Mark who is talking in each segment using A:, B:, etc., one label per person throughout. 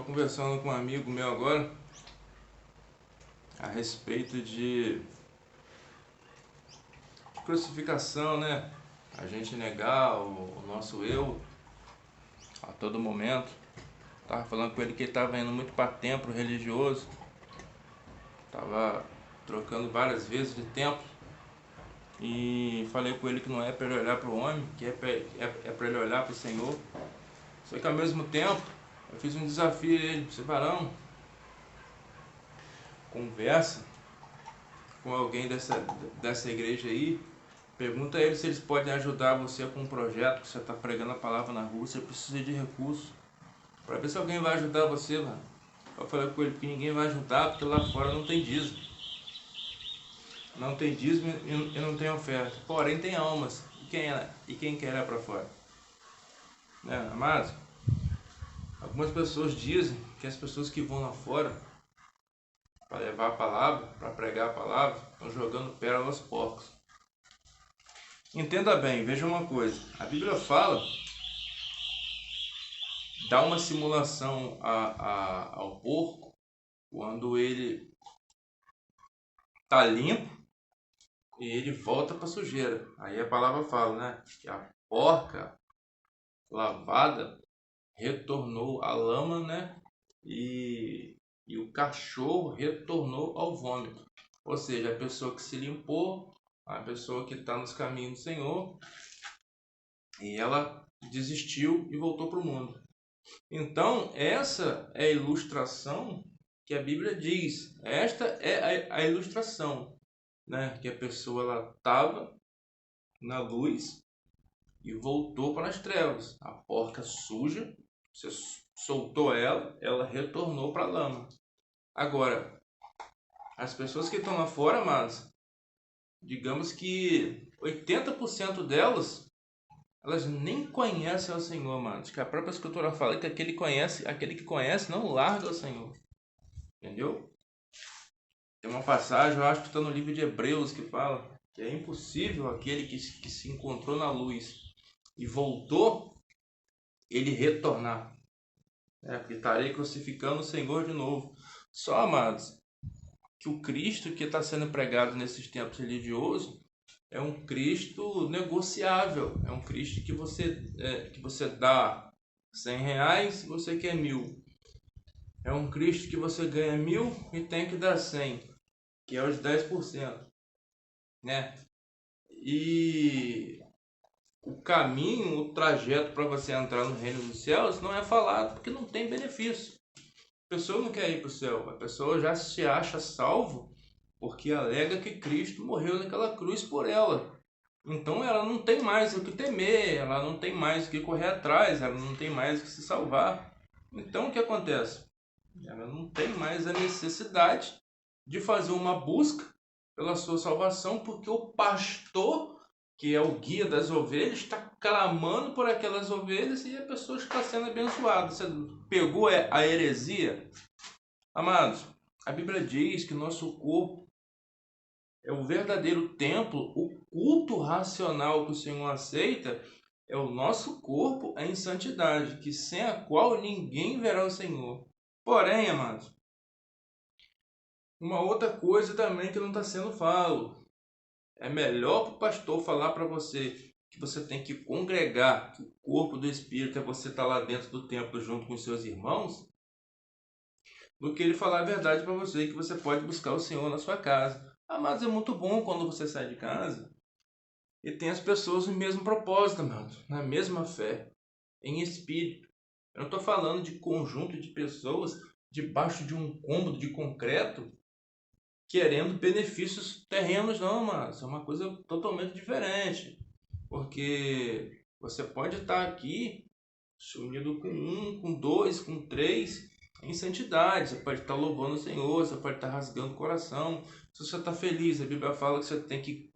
A: Estava conversando com um amigo meu agora a respeito de crucificação, né? A gente negar o nosso eu a todo momento. Tava falando com ele que ele estava indo muito para templo religioso, tava trocando várias vezes de templo e falei com ele que não é para ele olhar para o homem, que é para ele olhar para o Senhor. Só que ao mesmo tempo eu fiz um desafio a ele: você, varão, conversa com alguém dessa igreja aí, pergunta a eles se eles podem ajudar você com um projeto que você está pregando a palavra na rua. Você precisa de recursos para ver se alguém vai ajudar você, mano. Eu falei com ele que ninguém vai ajudar porque lá fora não tem dízimo. Não tem dízimo e não tem oferta. Porém tem almas. E quem quer ir para fora? Né, amados? Algumas pessoas dizem que as pessoas que vão lá fora para levar a palavra, para pregar a palavra, estão jogando pérolas aos porcos. Entenda bem, veja uma coisa. A Bíblia fala, dá uma simulação ao porco quando ele está limpo e ele volta para a sujeira. Aí a palavra fala, né, que a porca lavada retornou à lama, né, e o cachorro retornou ao vômito. Ou seja, a pessoa que se limpou, a pessoa que está nos caminhos do Senhor, e ela desistiu e voltou para o mundo. Então, essa é a ilustração que a Bíblia diz. Esta é a ilustração, né? Que a pessoa ela estava na luz e voltou para as trevas. A porca suja, você soltou ela, ela retornou para a lama. Agora, as pessoas que estão lá fora, amados, digamos que 80% delas, elas nem conhecem o Senhor, amados. Que a própria Escritura fala que aquele que conhece não larga o Senhor. Entendeu? Tem uma passagem, eu acho que está no livro de Hebreus, que fala que é impossível aquele que se encontrou na luz e voltou, ele retornar. Porque estarei crucificando o Senhor de novo. Só, amados, que o Cristo que está sendo pregado nesses tempos religiosos é um Cristo negociável. É um Cristo que você dá R$ 100 e você quer 1.000. É um Cristo que você ganha 1.000 e tem que dar 100, que é os 10%, né? E o caminho, o trajeto para você entrar no reino dos céus não é falado porque não tem benefício. A pessoa não quer ir para o céu, a pessoa já se acha salvo porque alega que Cristo morreu naquela cruz por ela. Então ela não tem mais o que temer, ela não tem mais o que correr atrás, ela não tem mais o que se salvar. Então o que acontece? Ela não tem mais a necessidade de fazer uma busca pela sua salvação, porque o pastor, que é o guia das ovelhas, está clamando por aquelas ovelhas e a pessoa está sendo abençoada. Você pegou a heresia? Amados, a Bíblia diz que nosso corpo é o verdadeiro templo. O culto racional que o Senhor aceita é o nosso corpo em santidade, que sem a qual ninguém verá o Senhor. Porém, amados, uma outra coisa também que não está sendo falado. É melhor para o pastor falar para você que você tem que congregar, que o corpo do Espírito é você estar lá dentro do templo junto com os seus irmãos, do que ele falar a verdade para você que você pode buscar o Senhor na sua casa. Ah, mas é muito bom quando você sai de casa e tem as pessoas no mesmo propósito, amados, na mesma fé, em espírito. Eu não estou falando de conjunto de pessoas debaixo de um cômodo de concreto querendo benefícios terrenos, não, mas é uma coisa totalmente diferente. Porque você pode estar aqui se unido com um, com dois, com três, em santidade. Você pode estar louvando o Senhor, você pode estar rasgando o coração. Se você está feliz, a Bíblia fala que você tem que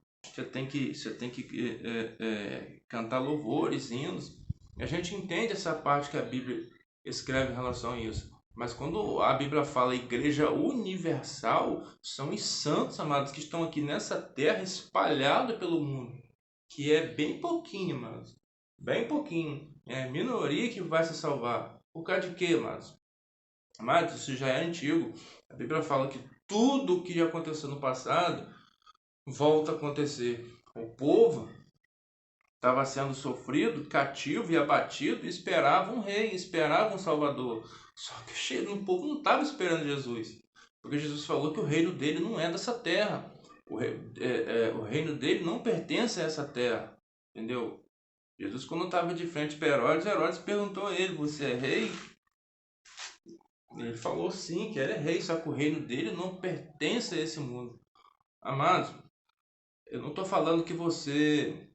A: cantar louvores, hinos. E a gente entende essa parte que a Bíblia escreve em relação a isso. Mas quando a Bíblia fala igreja universal, são os santos, amados, que estão aqui nessa terra espalhados pelo mundo. Que é bem pouquinho, amados. Bem pouquinho. É a minoria que vai se salvar. Por causa de quê, amados? Mas isso já é antigo. A Bíblia fala que tudo o que aconteceu no passado volta a acontecer. O povo estava sendo sofrido, cativo e abatido, e esperava um rei, esperava um salvador. Só que o povo não estava esperando Jesus. Porque Jesus falou que o reino dele não é dessa terra. O reino dele não pertence a essa terra. Entendeu? Jesus, quando estava de frente para Herodes, Herodes perguntou a ele: você é rei? Ele falou sim, que ele é rei, só que o reino dele não pertence a esse mundo. Amados, eu não estou falando que você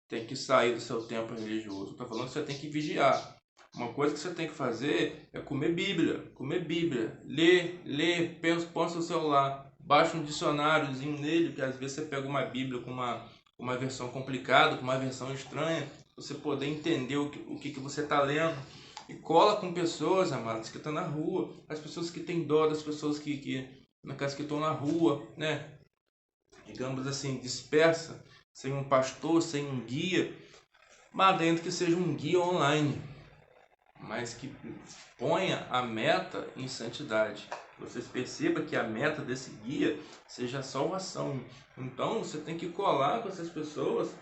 A: tem que sair do seu templo religioso. Estou falando que você tem que vigiar. Uma coisa que você tem que fazer é comer Bíblia. Comer Bíblia. Ler, põe seu celular. Baixa um dicionáriozinho nele, que às vezes você pega uma Bíblia com uma versão complicada, com uma versão estranha, você poder entender o que você está lendo. E cola com pessoas, amados, que estão na rua. As pessoas que têm dó das pessoas na casa que estão na rua, né? Digamos assim, dispersa, sem um pastor, sem um guia, mas dentro que seja um guia online, mas que ponha a meta em santidade. Vocês percebam que a meta desse guia seja a salvação. Então você tem que colar com essas pessoas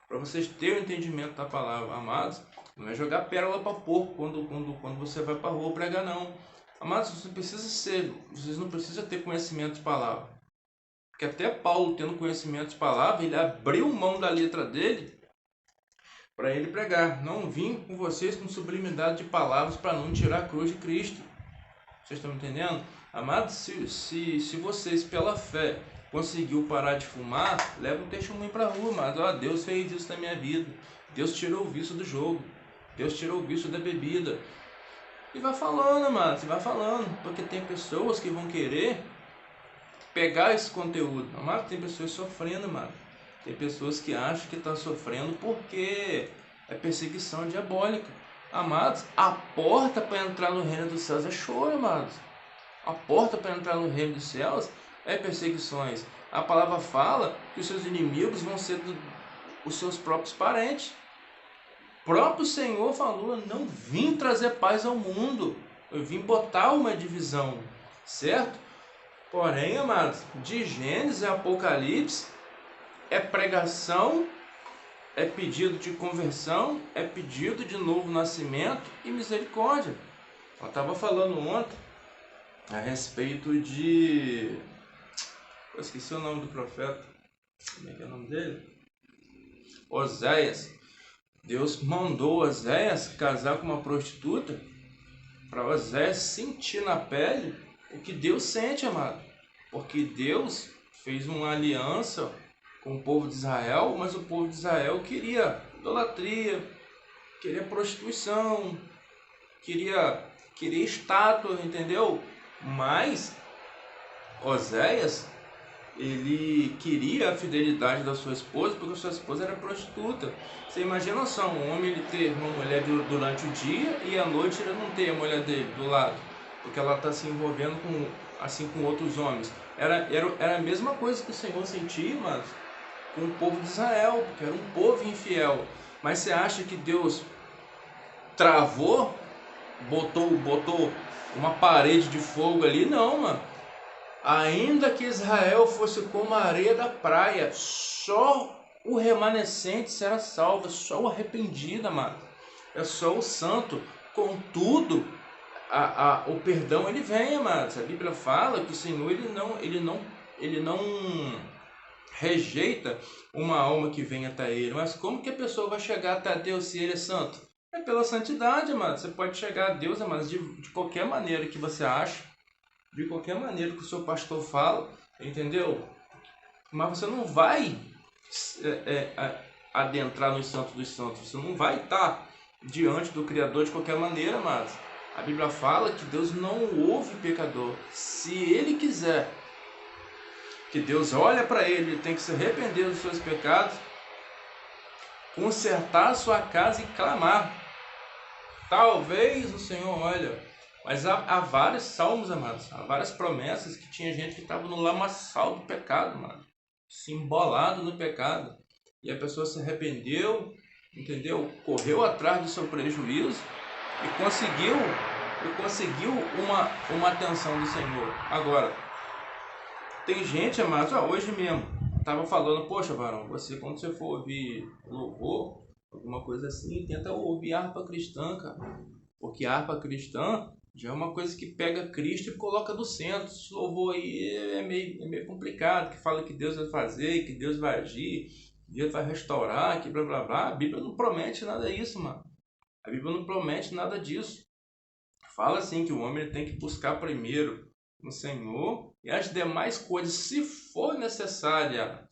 A: para vocês terem o entendimento da palavra. Amados, não é jogar pérola para porco quando você vai para a rua pregar, não. Amados, vocês não precisam ter conhecimento de palavra. Porque até Paulo, tendo conhecimento de palavra, ele abriu mão da letra dele para ele pregar. Não vim com vocês com sublimidade de palavras para não tirar a cruz de Cristo. Vocês estão me entendendo? Amados, se vocês pela fé conseguiu parar de fumar, leva um testemunho para a rua, mas ó, Deus fez isso na minha vida. Deus tirou o vício do jogo. Deus tirou o vício da bebida. E vai falando, amados, vai falando. Porque tem pessoas que vão querer pegar esse conteúdo. Mas tem pessoas sofrendo, mano. Tem pessoas que acham que estão sofrendo porque é perseguição diabólica. Amados, a porta para entrar no reino dos céus é choro, amados. A porta para entrar no reino dos céus é perseguições. A palavra fala que os seus inimigos vão ser os seus próprios parentes. O próprio Senhor falou: eu não vim trazer paz ao mundo, eu vim botar uma divisão, certo? Porém, amados, de Gênesis a Apocalipse é pregação, é pedido de conversão, é pedido de novo nascimento e misericórdia. Eu estava falando ontem a respeito de... Eu esqueci o nome do profeta. Como é que é o nome dele? Oséias. Deus mandou Oséias casar com uma prostituta para Oséias sentir na pele o que Deus sente, amado. Porque Deus fez uma aliança com o povo de Israel, mas o povo de Israel queria idolatria, queria prostituição, queria estátua, entendeu? Mas Oséias, ele queria a fidelidade da sua esposa, porque a sua esposa era prostituta. Você imagina só, um homem ele ter uma mulher durante o dia e à noite ele não ter a mulher dele do lado, porque ela está se envolvendo com outros homens. Era a mesma coisa que o Senhor sentia, mas com o povo de Israel, porque era um povo infiel. Mas você acha que Deus travou, botou uma parede de fogo ali? Não, mano. Ainda que Israel fosse como a areia da praia, só o remanescente será salvo, só o arrependido, amado. É só o santo. Contudo, o perdão ele vem, amados. A Bíblia fala que o Senhor ele não rejeita uma alma que vem até ele. Mas como que a pessoa vai chegar até Deus se ele é santo? É pela santidade, amado. Você pode chegar a Deus, amado, de qualquer maneira que você acha, de qualquer maneira que o seu pastor fala, entendeu? Mas você não vai adentrar nos santos dos santos. Você não vai estar diante do Criador de qualquer maneira, amados. A Bíblia fala que Deus não ouve pecador. Se ele quiser que Deus olha para ele tem que se arrepender dos seus pecados, consertar a sua casa e clamar. Talvez o Senhor olha. Mas há vários salmos, amados, há várias promessas que tinha gente que estava no lamaçal do pecado, mano, se embolado no pecado. E a pessoa se arrependeu, entendeu? Correu atrás do seu prejuízo e conseguiu e conseguiu uma atenção do Senhor. Agora, tem gente, amados, hoje mesmo, tava falando, poxa, varão, você quando você for ouvir louvor, alguma coisa assim, tenta ouvir harpa cristã, cara. Porque a harpa cristã já é uma coisa que pega Cristo e coloca do centro. Esse louvor aí é meio complicado, que fala que Deus vai fazer, que Deus vai agir, que Deus vai restaurar, que blá blá blá. A Bíblia não promete nada disso, mano. A Bíblia não promete nada disso. Fala assim que o homem tem que buscar primeiro no Senhor e as demais coisas, se for necessária,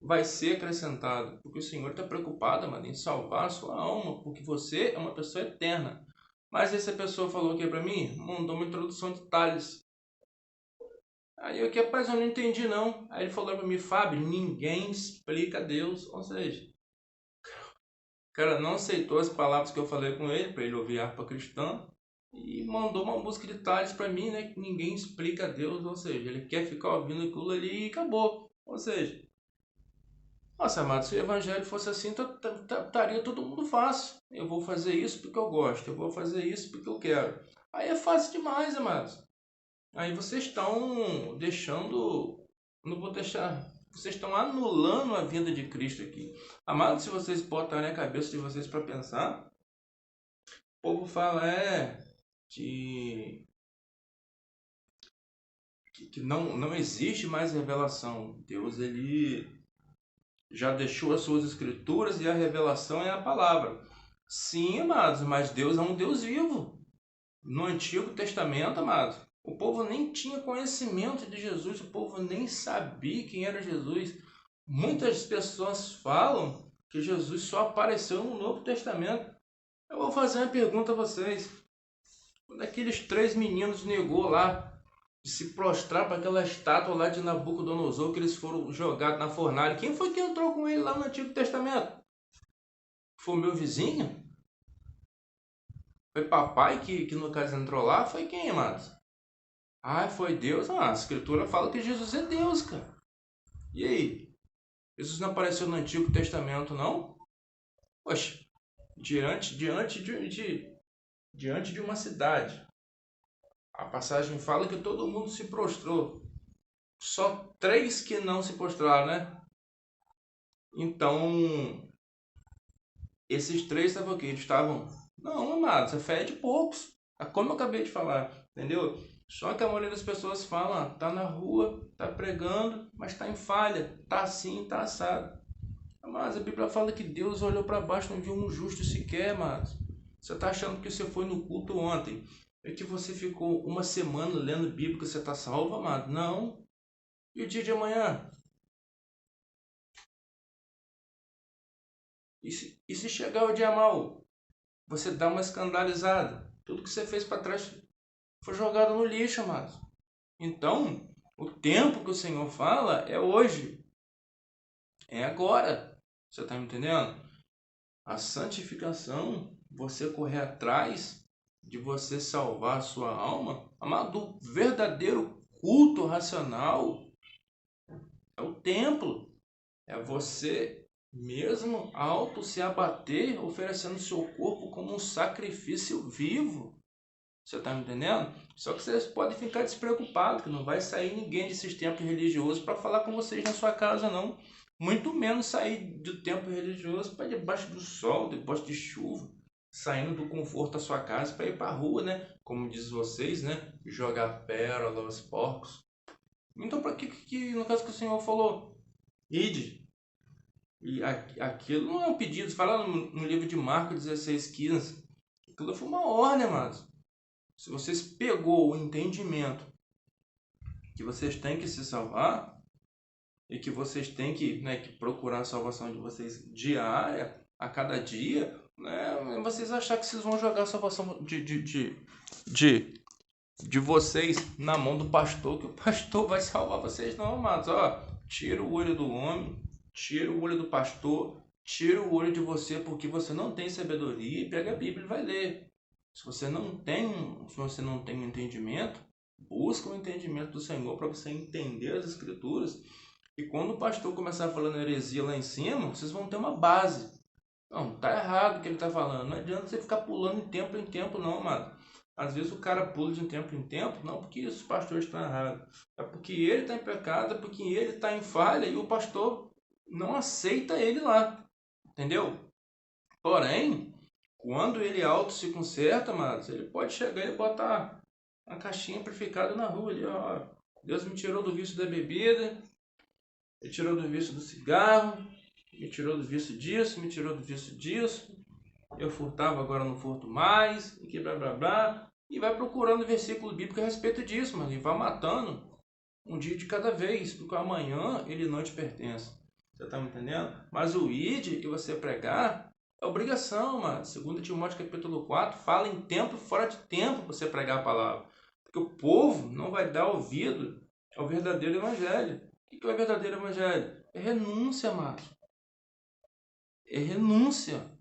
A: vai ser acrescentado. Porque o Senhor está preocupado, mano, em salvar a sua alma, porque você é uma pessoa eterna. Mas essa pessoa falou aqui para mim, mandou uma introdução de Tales. Aí eu que, rapaz, eu não entendi não. Aí ele falou para mim, Fábio, ninguém explica Deus. Ou seja, o cara não aceitou as palavras que eu falei com ele, para ele ouvir harpa cristã, e mandou uma música de Tales para mim, né? Que ninguém explica Deus. Ou seja, ele quer ficar ouvindo aquilo ali e acabou. Ou seja, nossa, amado, se o evangelho fosse assim, estaria todo mundo fácil. Eu vou fazer isso porque eu gosto, eu vou fazer isso porque eu quero. Aí é fácil demais, amados. Aí vocês estão deixando, não vou deixar, vocês estão anulando a vinda de Cristo aqui. Amados, se vocês botarem a cabeça de vocês para pensar, o povo fala que não existe mais revelação. Deus, ele já deixou as suas escrituras e a revelação é a palavra. Sim, amados, mas Deus é um Deus vivo. No Antigo Testamento, amados, o povo nem tinha conhecimento de Jesus, o povo nem sabia quem era Jesus. Muitas pessoas falam que Jesus só apareceu no Novo Testamento. Eu vou fazer uma pergunta a vocês. Quando aqueles 3 meninos negou lá de se prostrar para aquela estátua lá de Nabucodonosor, que eles foram jogados na fornalha, quem foi que entrou com ele lá no Antigo Testamento? Foi o meu vizinho? Foi papai que no caso entrou lá? Foi quem, amados? Ah, foi Deus? Ah, a escritura fala que Jesus é Deus, cara. E aí? Jesus não apareceu no Antigo Testamento, não? Poxa, diante de uma cidade, a passagem fala que todo mundo se prostrou. Só 3 que não se prostraram, né? Então, esses 3 estavam aqui, eles estavam... Não, amados, a fé é de poucos. Como eu acabei de falar, entendeu? Só que a maioria das pessoas fala, tá na rua, tá pregando, mas tá em falha, tá assim, tá assado. Mas a Bíblia fala que Deus olhou para baixo e não viu um justo sequer, mas você tá achando que você foi no culto ontem e que você ficou uma semana lendo Bíblia que você tá salvo, amado? Não. E o dia de amanhã? E se chegar o dia mau? Você dá uma escandalizada. Tudo que você fez para trás foi jogado no lixo, amados. Então, o tempo que o Senhor fala é hoje. É agora. Você está me entendendo? A santificação, você correr atrás de você salvar a sua alma, amado, o verdadeiro culto racional é o templo. É você mesmo auto se abater, oferecendo seu corpo como um sacrifício vivo. Você está me entendendo? Só que vocês podem ficar despreocupados, que não vai sair ninguém desses templos religiosos para falar com vocês na sua casa, não. Muito menos sair do templo religioso para debaixo do sol, debaixo de chuva, saindo do conforto da sua casa para ir para a rua, né? Como diz vocês, né? Jogar pérola aos porcos. Então, para que no caso que o Senhor falou, ide. E aquilo não é um pedido, fala no livro de Marcos 16:15. Aquilo foi uma ordem, amados. Se vocês pegou o entendimento que vocês têm que se salvar e que vocês têm que procurar a salvação de vocês diária, a cada dia, né, vocês achar que vocês vão jogar a salvação de vocês na mão do pastor, que o pastor vai salvar vocês, não, amados. Ó, tira o olho do homem, tira o olho do pastor, tira o olho de você porque você não tem sabedoria e pega a Bíblia e vai ler. Se você não tem um entendimento, busca o entendimento do Senhor para você entender as Escrituras. E quando o pastor começar falando heresia lá em cima, vocês vão ter uma base. Não, tá errado o que ele tá falando. Não adianta você ficar pulando de tempo em tempo, não, mano. Às vezes o cara pula de tempo em tempo, não porque os pastores estão errados. É porque ele está em pecado, é porque ele está em falha e o pastor não aceita ele lá. Entendeu? Porém, quando ele auto se conserta, amados, ele pode chegar e botar uma caixinha amplificada na rua ali, ó. Deus me tirou do vício da bebida, me tirou do vício do cigarro, me tirou do vício disso, me tirou do vício disso. Eu furtava, agora não furto mais, e que blá blá blá. E vai procurando versículo bíblico a respeito disso, mano. E vai matando um dia de cada vez, porque amanhã ele não te pertence. Você tá me entendendo? Mas o id e você pregar é obrigação, mano. 2 Timóteo capítulo 4 fala em tempo e fora de tempo você pregar a palavra. Porque o povo não vai dar ouvido ao verdadeiro evangelho. O que é o verdadeiro evangelho? É renúncia, mano. É renúncia.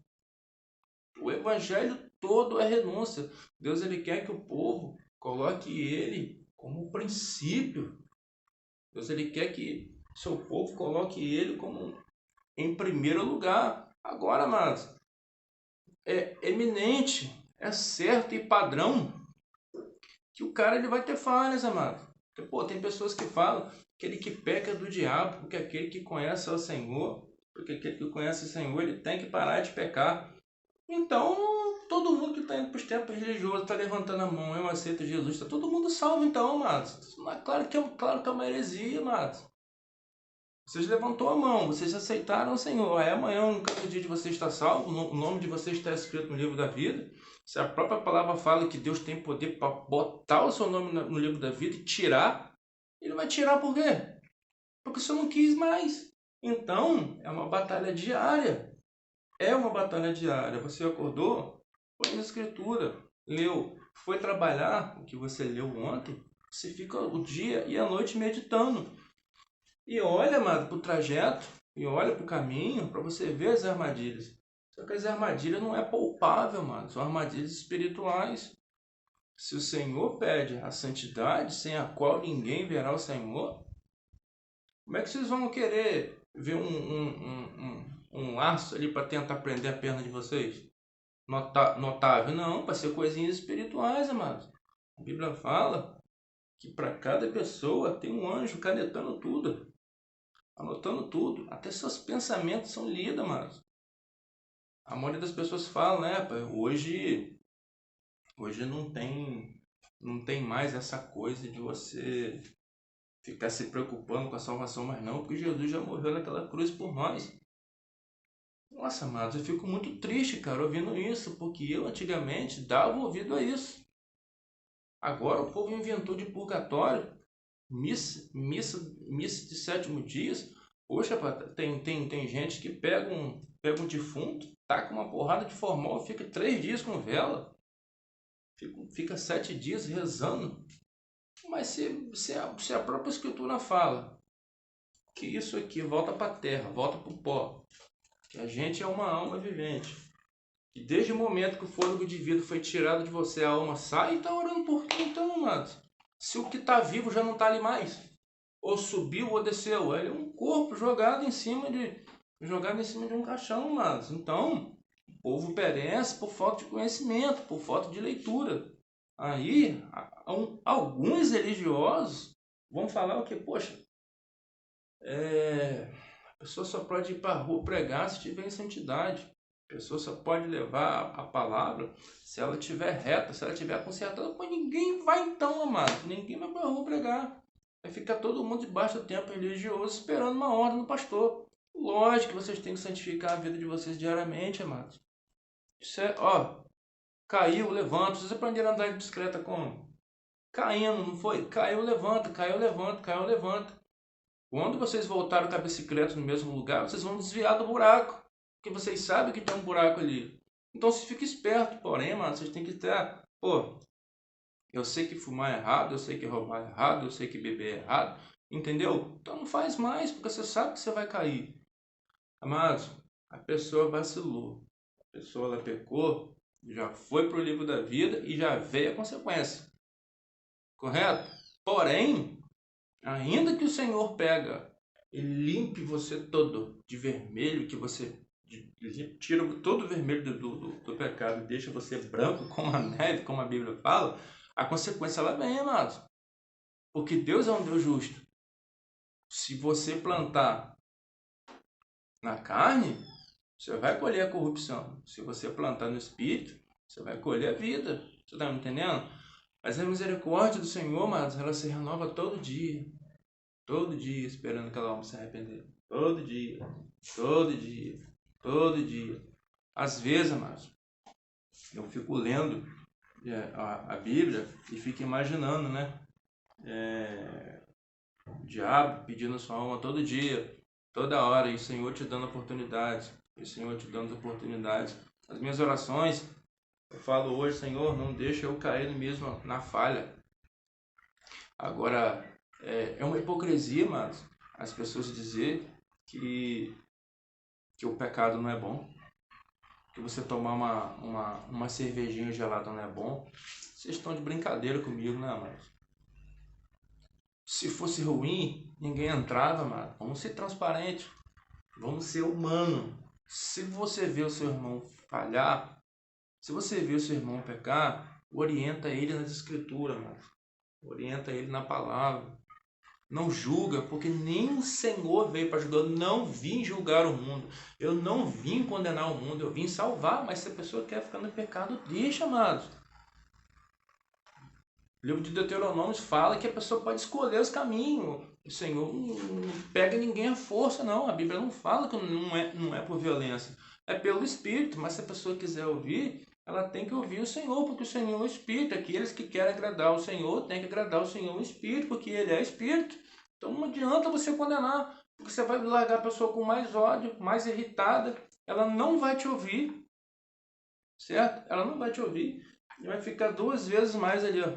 A: O evangelho todo é renúncia. Deus ele quer que o povo coloque ele como princípio. Deus ele quer que seu povo coloque ele como em primeiro lugar. Agora, amados, é eminente, é certo e padrão que o cara ele vai ter falhas, amado. Porque, pô, tem pessoas que falam que aquele que peca é do diabo, porque aquele que conhece o Senhor, porque aquele que conhece o Senhor, ele tem que parar de pecar. Então, todo mundo que está indo para os tempos religiosos, está levantando a mão, eu aceito Jesus, está todo mundo salvo então, amados. Claro que é uma heresia, amados. Vocês levantou a mão, vocês aceitaram o Senhor. Aí amanhã, no caso dia de você estar salvo, o nome de você está escrito no livro da vida. Se a própria palavra fala que Deus tem poder para botar o seu nome no livro da vida e tirar, ele vai tirar por quê? Porque você não quis mais. Então, é uma batalha diária. É uma batalha diária. Você acordou, foi na escritura, leu, foi trabalhar o que você leu ontem, você fica o dia e a noite meditando. E olha, amado, para o trajeto, e olha para o caminho, para você ver as armadilhas. Só que as armadilhas não é poupável, mano. São armadilhas espirituais. Se o Senhor pede a santidade, sem a qual ninguém verá o Senhor, como é que vocês vão querer ver um laço ali para tentar prender a perna de vocês? Notável? Não, para ser coisinhas espirituais, amados. A Bíblia fala que para cada pessoa tem um anjo canetando tudo, anotando tudo. Até seus pensamentos são lidos, amados. A maioria das pessoas fala, né, pai, hoje não tem mais essa coisa de você ficar se preocupando com a salvação, mas não, porque Jesus já morreu naquela cruz por nós. Nossa, amados, eu fico muito triste, cara, ouvindo isso, porque eu antigamente dava ouvido a isso. Agora o povo inventou de purgatório, missa de 7º dias. Poxa, tem gente que pega um defunto, taca uma porrada de formol, fica 3 dias com vela, fica 7 dias rezando. Mas se a própria escritura fala que isso aqui volta para a terra, volta para o pó, que a gente é uma alma vivente, e desde o momento que o fôlego de vida foi tirado de você, a alma sai, e está orando por quê então, amados? Se o que está vivo já não está ali mais, ou subiu ou desceu, ele é um corpo jogado em cima de um caixão, amados. Então, o povo perece por falta de conhecimento, por falta de leitura. Aí, alguns religiosos vão falar o que? Poxa, a pessoa só pode ir para a rua pregar se tiver em santidade. A pessoa só pode levar a palavra se ela estiver reta, se ela estiver consertada. Pô, ninguém vai então, amado. Ninguém vai para a rua pregar. Vai ficar todo mundo debaixo do templo religioso esperando uma ordem do pastor. Lógico que vocês têm que santificar a vida de vocês diariamente, amados. Isso é, ó, caiu, levanta. Vocês aprenderam a andar de bicicleta como? Caindo, não foi? Caiu, levanta, caiu, levanta, caiu, levanta. Quando vocês voltaram com a bicicleta no mesmo lugar, vocês vão desviar do buraco. Porque vocês sabem que tem um buraco ali. Então você fica esperto, porém, mano, vocês têm que ter. Pô, eu sei que fumar é errado, eu sei que roubar é errado, eu sei que beber é errado. Entendeu? Então não faz mais, porque você sabe que você vai cair. Amados, a pessoa vacilou. A pessoa ela pecou, já foi para o livro da vida e já veio a consequência. Correto? Porém, ainda que o Senhor pega e limpe você todo de vermelho, que você tira todo o vermelho do pecado, deixa você branco como a neve, como a Bíblia fala, a consequência ela vem, amados. Porque Deus é um Deus justo. Se você plantar na carne, você vai colher a corrupção. Se você plantar no Espírito, você vai colher a vida. Você está me entendendo? Mas a misericórdia do Senhor, amados, ela se renova todo dia. Todo dia, esperando aquela alma se arrepender. Todo dia. Todo dia. Todo dia. Às vezes, amados, eu fico lendo a Bíblia e fico imaginando, né? O diabo pedindo sua alma todo dia, toda hora, e o Senhor te dando oportunidades. E o Senhor te dando oportunidades. As minhas orações, eu falo hoje, Senhor, não deixa eu cair mesmo na falha. Agora, é uma hipocrisia, mas as pessoas dizer que o pecado não é bom, que você tomar uma cervejinha gelada não é bom. Vocês estão de brincadeira comigo, né, amados? Se fosse ruim, ninguém entrava, mano. Vamos ser transparentes. Vamos ser humanos. Se você vê o seu irmão falhar, se você vê o seu irmão pecar, orienta ele nas escrituras, mano. Orienta ele na palavra. Não julga, porque nem o Senhor veio para julgar. Eu não vim julgar o mundo. Eu não vim condenar o mundo. Eu vim salvar. Mas se a pessoa quer ficar no pecado, deixa, amados. O livro de Deuteronômio fala que a pessoa pode escolher os caminhos. O Senhor não pega ninguém à força, não. A Bíblia não fala que não é por violência. É pelo Espírito. Mas se a pessoa quiser ouvir, ela tem que ouvir o Senhor, porque o Senhor é o Espírito. Aqueles que querem agradar o Senhor têm que agradar o Senhor o Espírito, porque Ele é Espírito. Então não adianta você condenar, porque você vai largar a pessoa com mais ódio, mais irritada. Ela não vai te ouvir, certo? Ela não vai te ouvir. E vai ficar 2 vezes mais ali, ó,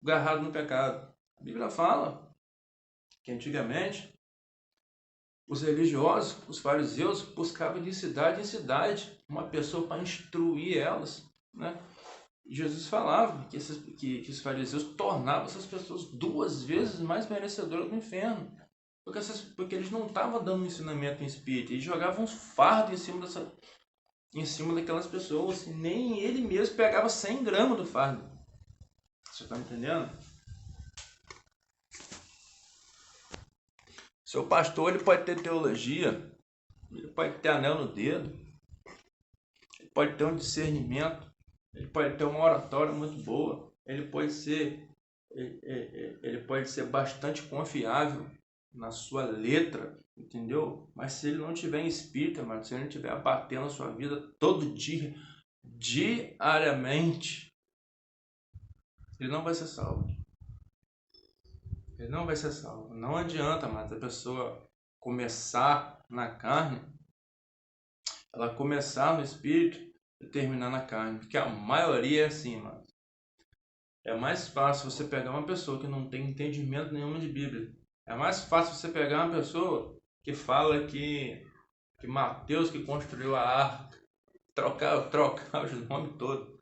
A: agarrado no pecado. A Bíblia fala que antigamente os religiosos, os fariseus, buscavam de cidade em cidade uma pessoa para instruir elas, né? E Jesus falava que os fariseus tornavam essas pessoas 2 vezes mais merecedoras do inferno, porque eles não estavam dando um ensinamento em espírito, eles jogavam uns fardos em cima daquelas pessoas, e nem ele mesmo pegava 100 gramas do fardo. Você está me entendendo? Seu pastor, ele pode ter teologia, ele pode ter anel no dedo, ele pode ter um discernimento, ele pode ter uma oratória muito boa, ele pode ser bastante confiável na sua letra, entendeu? Mas se ele não tiver em espírito, mano, se ele não estiver abatendo a sua vida todo dia, diariamente, ele não vai ser salvo. Ele não vai ser salvo. Não adianta mais a pessoa começar na carne, ela começar no espírito e terminar na carne. Porque a maioria é assim, mano. É mais fácil você pegar uma pessoa que não tem entendimento nenhum de Bíblia. É mais fácil você pegar uma pessoa que fala que Mateus que construiu a arca, trocar os nomes todos.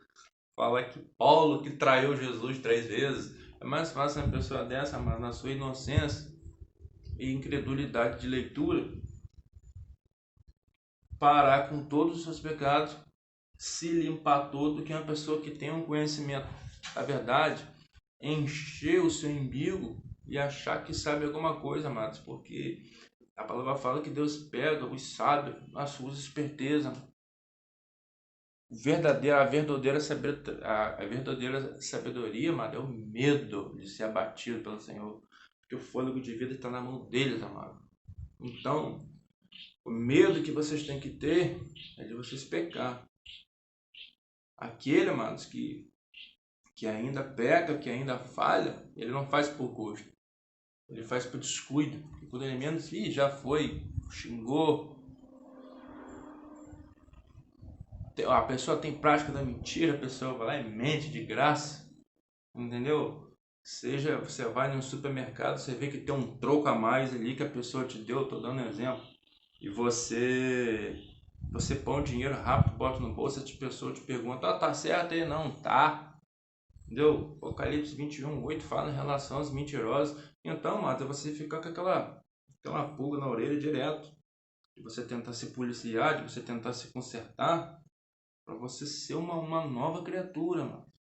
A: Falar que Paulo que traiu Jesus 3 vezes. É mais fácil uma pessoa dessa, mas na sua inocência e incredulidade de leitura, parar com todos os seus pecados, se limpar todo, do que uma pessoa que tem um conhecimento da verdade, encher o seu umbigo e achar que sabe alguma coisa, amados, porque a palavra fala que Deus pega os sábios nas suas espertezas. A verdadeira sabedoria, amado, é o medo de ser abatido pelo Senhor. Porque o fôlego de vida está na mão deles, amado. Então, o medo que vocês têm que ter é de vocês pecar. Aquele, amados, que ainda peca, que ainda falha, ele não faz por gosto. Ele faz por descuido. E quando ele menos, já foi, xingou. A pessoa tem prática da mentira, a pessoa vai lá e mente de graça, entendeu? Seja, você vai no supermercado, você vê que tem um troco a mais ali que a pessoa te deu, estou dando um exemplo, e você põe o dinheiro rápido, bota no bolso, a pessoa te pergunta, tá certo aí? Não, tá, entendeu? Apocalipse 21:8 fala em relação aos mentirosos. Então, mata, você fica com aquela pulga na orelha direto. de você tentar se policiar, de você tentar se consertar, para você ser uma nova criatura, mano.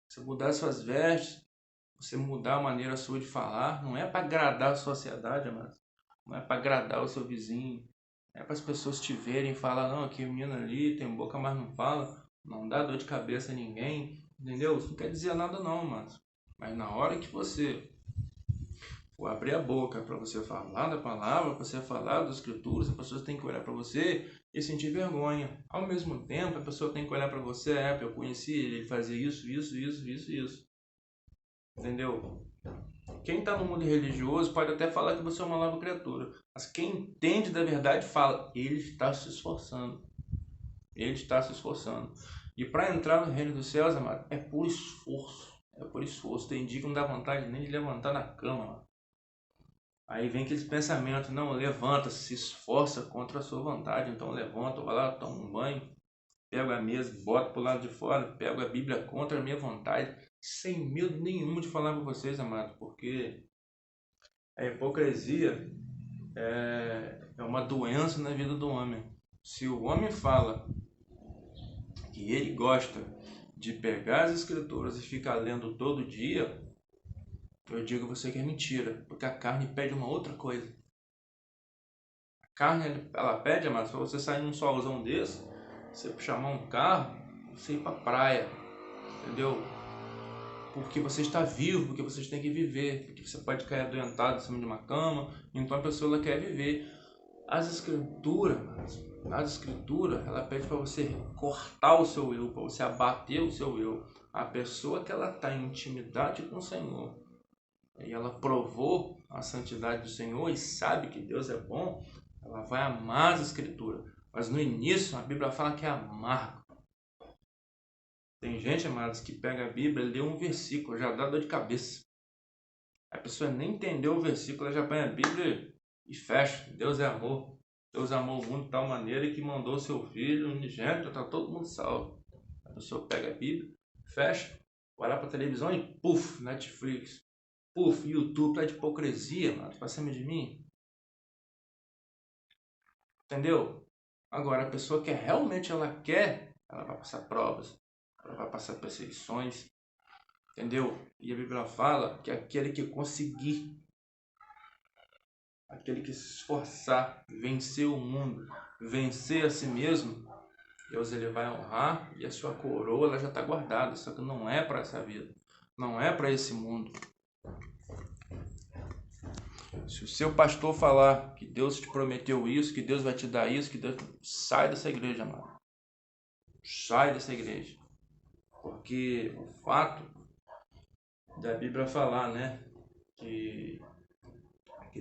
A: Você mudar suas vestes, você mudar a maneira sua de falar, não é para agradar a sociedade, mano. Não é para agradar o seu vizinho. É para as pessoas te verem e falar, não, aquele menino ali tem boca, mas não fala. Não dá dor de cabeça a ninguém. Entendeu? Isso não quer dizer nada não, mano. Mas na hora que você for abrir a boca para você falar da palavra, para você falar das escrituras, as pessoas têm que olhar para você e sentir vergonha. Ao mesmo tempo, a pessoa tem que olhar para você, eu conheci ele fazia isso. Entendeu? Quem está no mundo religioso pode até falar que você é uma nova criatura, mas quem entende da verdade fala, ele está se esforçando. Ele está se esforçando. E para entrar no reino dos céus, amado, é por esforço. É por esforço. Tem dia que não dá vontade nem de levantar na cama, amado. Aí vem aqueles pensamentos, não, levanta, se esforça contra a sua vontade. Então levanta, vai lá, toma um banho, pego a mesa, boto pro lado de fora, pego a Bíblia contra a minha vontade, sem medo nenhum de falar com vocês, amado, porque a hipocrisia é uma doença na vida do homem. Se o homem fala que ele gosta de pegar as escrituras e ficar lendo todo dia, eu digo a você que é mentira, porque a carne pede uma outra coisa. A carne, ela pede, amado, para você sair num solzão desse, você chamar um carro, você ir pra praia, entendeu? Porque você está vivo, porque vocês têm que viver, porque você pode cair adoentado em cima de uma cama, então a pessoa ela quer viver. As escrituras, ela pede para você cortar o seu eu, para você abater o seu eu. A pessoa que ela está em intimidade com o Senhor, e ela provou a santidade do Senhor e sabe que Deus é bom, ela vai amar as escrituras. Mas no início a Bíblia fala que é amargo. Tem gente, amados, que pega a Bíblia, lê um versículo, já dá dor de cabeça. A pessoa nem entendeu o versículo, ela já põe a Bíblia e fecha. Deus é amor. Deus amou o mundo de tal maneira que mandou seu filho unigênito, está todo mundo salvo. A pessoa pega a Bíblia, fecha, vai lá para a televisão e puf, Netflix. Puf, YouTube, tá de hipocrisia, mano, pra cima de mim. Entendeu? Agora, a pessoa que realmente ela quer, ela vai passar provas, ela vai passar perseguições, entendeu? E a Bíblia fala que aquele que conseguir, aquele que se esforçar, vencer o mundo, vencer a si mesmo, Deus ele vai honrar e a sua coroa ela já está guardada, só que não é para essa vida, não é para esse mundo. Se o seu pastor falar que Deus te prometeu isso, que Deus vai te dar isso, que Deus... sai dessa igreja, mano. Sai dessa igreja. Porque o fato da Bíblia falar, né, que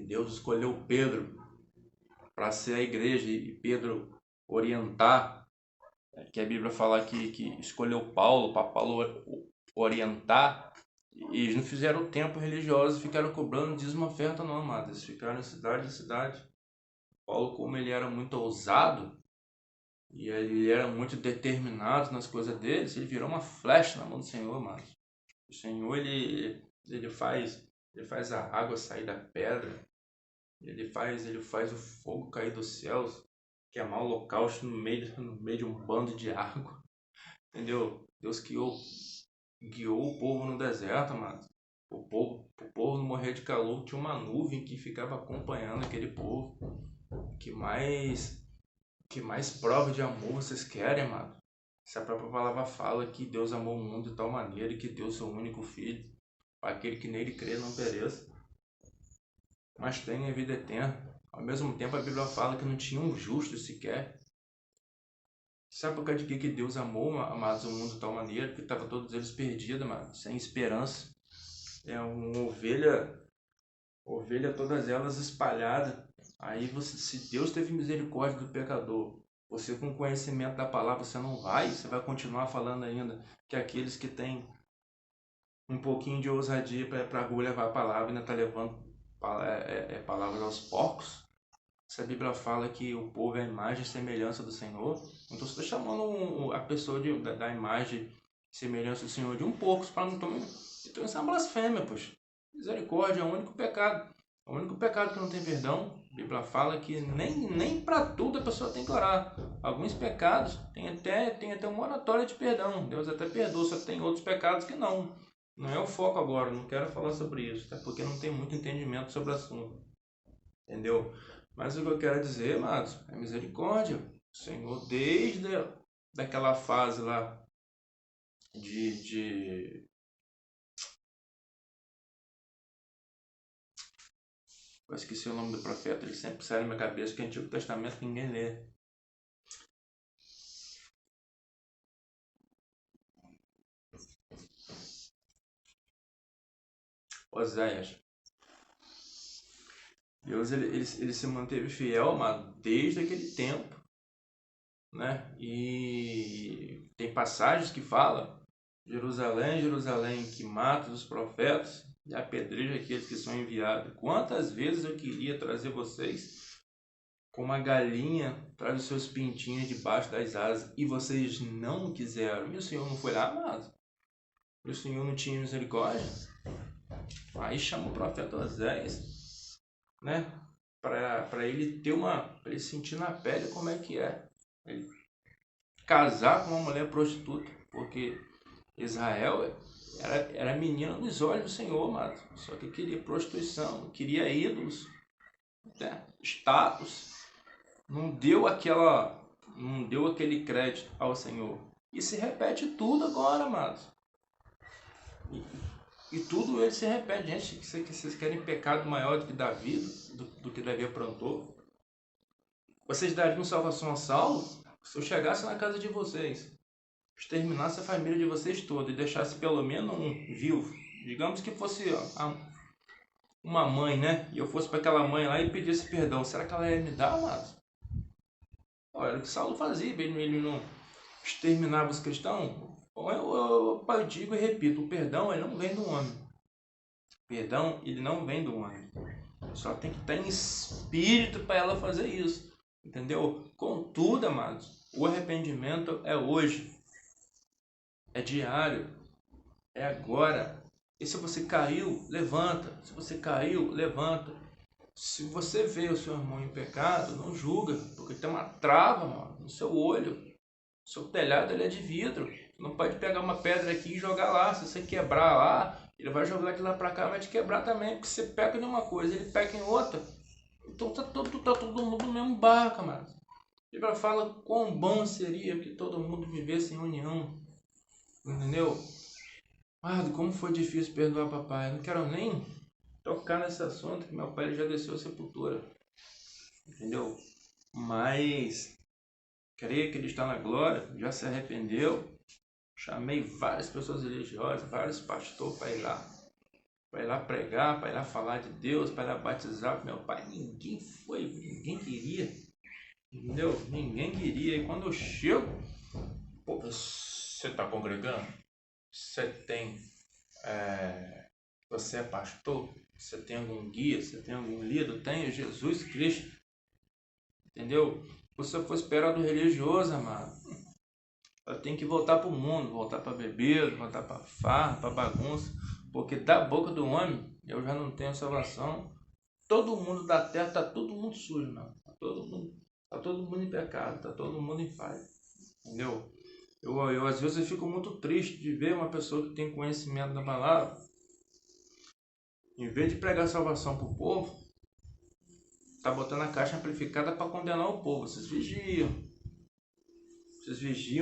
A: Deus escolheu Pedro para ser a igreja e Pedro orientar, que a Bíblia fala que escolheu Paulo para Paulo orientar, e eles não fizeram tempo religioso, ficaram cobrando dízimo oferta não, amados. Eles ficaram em cidade em cidade. Paulo, como ele era muito ousado, e ele era muito determinado nas coisas dele, ele virou uma flecha na mão do Senhor, mano. O Senhor, ele faz a água sair da pedra, ele faz o fogo cair dos céus, queimar o holocausto no meio de um bando de água, entendeu? Deus guiou o povo no deserto, mano. O povo não morrer de calor, tinha uma nuvem que ficava acompanhando aquele povo. Que mais prova de amor vocês querem, mano? Se a própria palavra fala que Deus amou o mundo de tal maneira que deu seu único filho, para aquele que nele crê não pereça, mas tenha vida eterna. Ao mesmo tempo a Bíblia fala que não tinha um justo sequer. Sabe por causa de que Deus amou, amados, o mundo de tal maneira que estavam todos eles perdidos, mano, sem esperança. É uma ovelha todas elas espalhadas. Aí você, se Deus teve misericórdia do pecador, você com conhecimento da palavra, você vai continuar falando ainda que aqueles que têm um pouquinho de ousadia para levar a palavra ainda está levando palavras aos porcos. Se a Bíblia fala que o povo é a imagem e semelhança do Senhor, então você está chamando a pessoa da imagem e semelhança do Senhor de um porco, para não tomar. Então isso é uma blasfêmia, poxa. Misericórdia é o único pecado. É o único pecado que não tem perdão. A Bíblia fala que nem para tudo a pessoa tem que orar. Alguns pecados tem até uma oratória de perdão. Deus até perdoa, só que tem outros pecados que não. Não é o foco agora, não quero falar sobre isso, até porque não tem muito entendimento sobre o assunto. Entendeu? Mas o que eu quero dizer, amados, é misericórdia. O Senhor, desde daquela fase lá eu esqueci o nome do profeta, ele sempre sai na minha cabeça que o Antigo Testamento ninguém lê. Oséias. Deus ele se manteve fiel, amado, desde aquele tempo, né? E tem passagens que falam: Jerusalém, Jerusalém, que mata os profetas e apedreja aqueles que são enviados. Quantas vezes eu queria trazer vocês como uma galinha traz os seus pintinhos debaixo das asas e vocês não quiseram. E o Senhor não foi lá, amado? E o Senhor não tinha misericórdia? Aí chama o profeta Oséias, né? Para ele ter para ele sentir na pele como é que é. Ele casar com uma mulher prostituta, porque Israel era menina nos olhos do Senhor, amado. Só que queria prostituição, queria ídolos, né? Status. Não deu aquele crédito ao Senhor. E se repete tudo agora, amado. E tudo ele se repete. Gente, que vocês querem pecado maior do que Davi, do que Davi aprontou? Vocês dariam salvação a Saulo se eu chegasse na casa de vocês, exterminasse a família de vocês toda e deixasse pelo menos um vivo? Digamos que fosse uma mãe, né? E eu fosse para aquela mãe lá e pedisse perdão. Será que ela ia me dar, amado? Olha, era o que Saulo fazia. Ele não exterminava os cristãos. Eu digo e repito, o perdão ele não vem do homem. O perdão ele não vem do homem. Só tem que estar em espírito para ela fazer isso. Entendeu? Contudo, amados, o arrependimento é hoje. É diário. É agora. E se você caiu, levanta. Se você caiu, levanta. Se você vê o seu irmão em pecado, não julga. Porque tem uma trava, mano, no seu olho. O seu telhado ele é de vidro. Você não pode pegar uma pedra aqui e jogar lá. Se você quebrar lá, ele vai jogar de lá pra cá e vai te quebrar também. Porque você peca em uma coisa, ele peca em outra. Então tá todo mundo no mesmo barco, mano. A Bíblia fala quão bom seria que todo mundo vivesse em união. Entendeu? Como foi difícil perdoar papai. Eu não quero nem tocar nesse assunto, que meu pai já desceu a sepultura. Entendeu? Mas creio que ele está na glória, já se arrependeu. Chamei várias pessoas religiosas, vários pastores para ir lá pregar, para ir lá falar de Deus, para ir lá batizar meu pai. Ninguém foi, ninguém queria. Entendeu? Ninguém queria. E quando eu chego, pô, você está congregando? Você é pastor? Você tem algum guia? Você tem algum líder? Tenho Jesus Cristo. Entendeu? Se eu for esperar do religioso, amado, eu tenho que voltar para o mundo, voltar para beber, voltar para farra, para bagunça, porque da boca do homem eu já não tenho salvação. Todo mundo da terra está todo mundo sujo, não. Tá todo mundo em pecado, tá todo mundo em falha. Entendeu? Eu às vezes eu fico muito triste de ver uma pessoa que tem conhecimento da palavra, em vez de pregar salvação para o povo, tá botando a caixa amplificada para condenar o povo. Vocês vigiam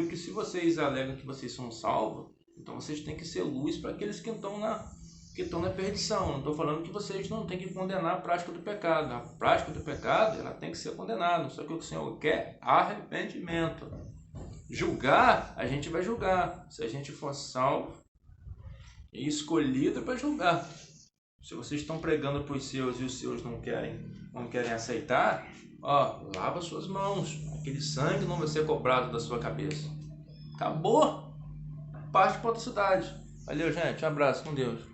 A: que se vocês alegam que vocês são salvos, então vocês têm que ser luz para aqueles que estão na perdição. Não estou falando que vocês não têm que condenar a prática do pecado. A prática do pecado ela tem que ser condenada. Só que o Senhor quer arrependimento. Julgar, a gente vai julgar. Se a gente for salvo e escolhido para julgar. Se vocês estão pregando para os seus e os seus não querem aceitar, lava suas mãos. Aquele sangue não vai ser cobrado da sua cabeça. Acabou. Parte para outra cidade. Valeu, gente. Um abraço. Com Deus.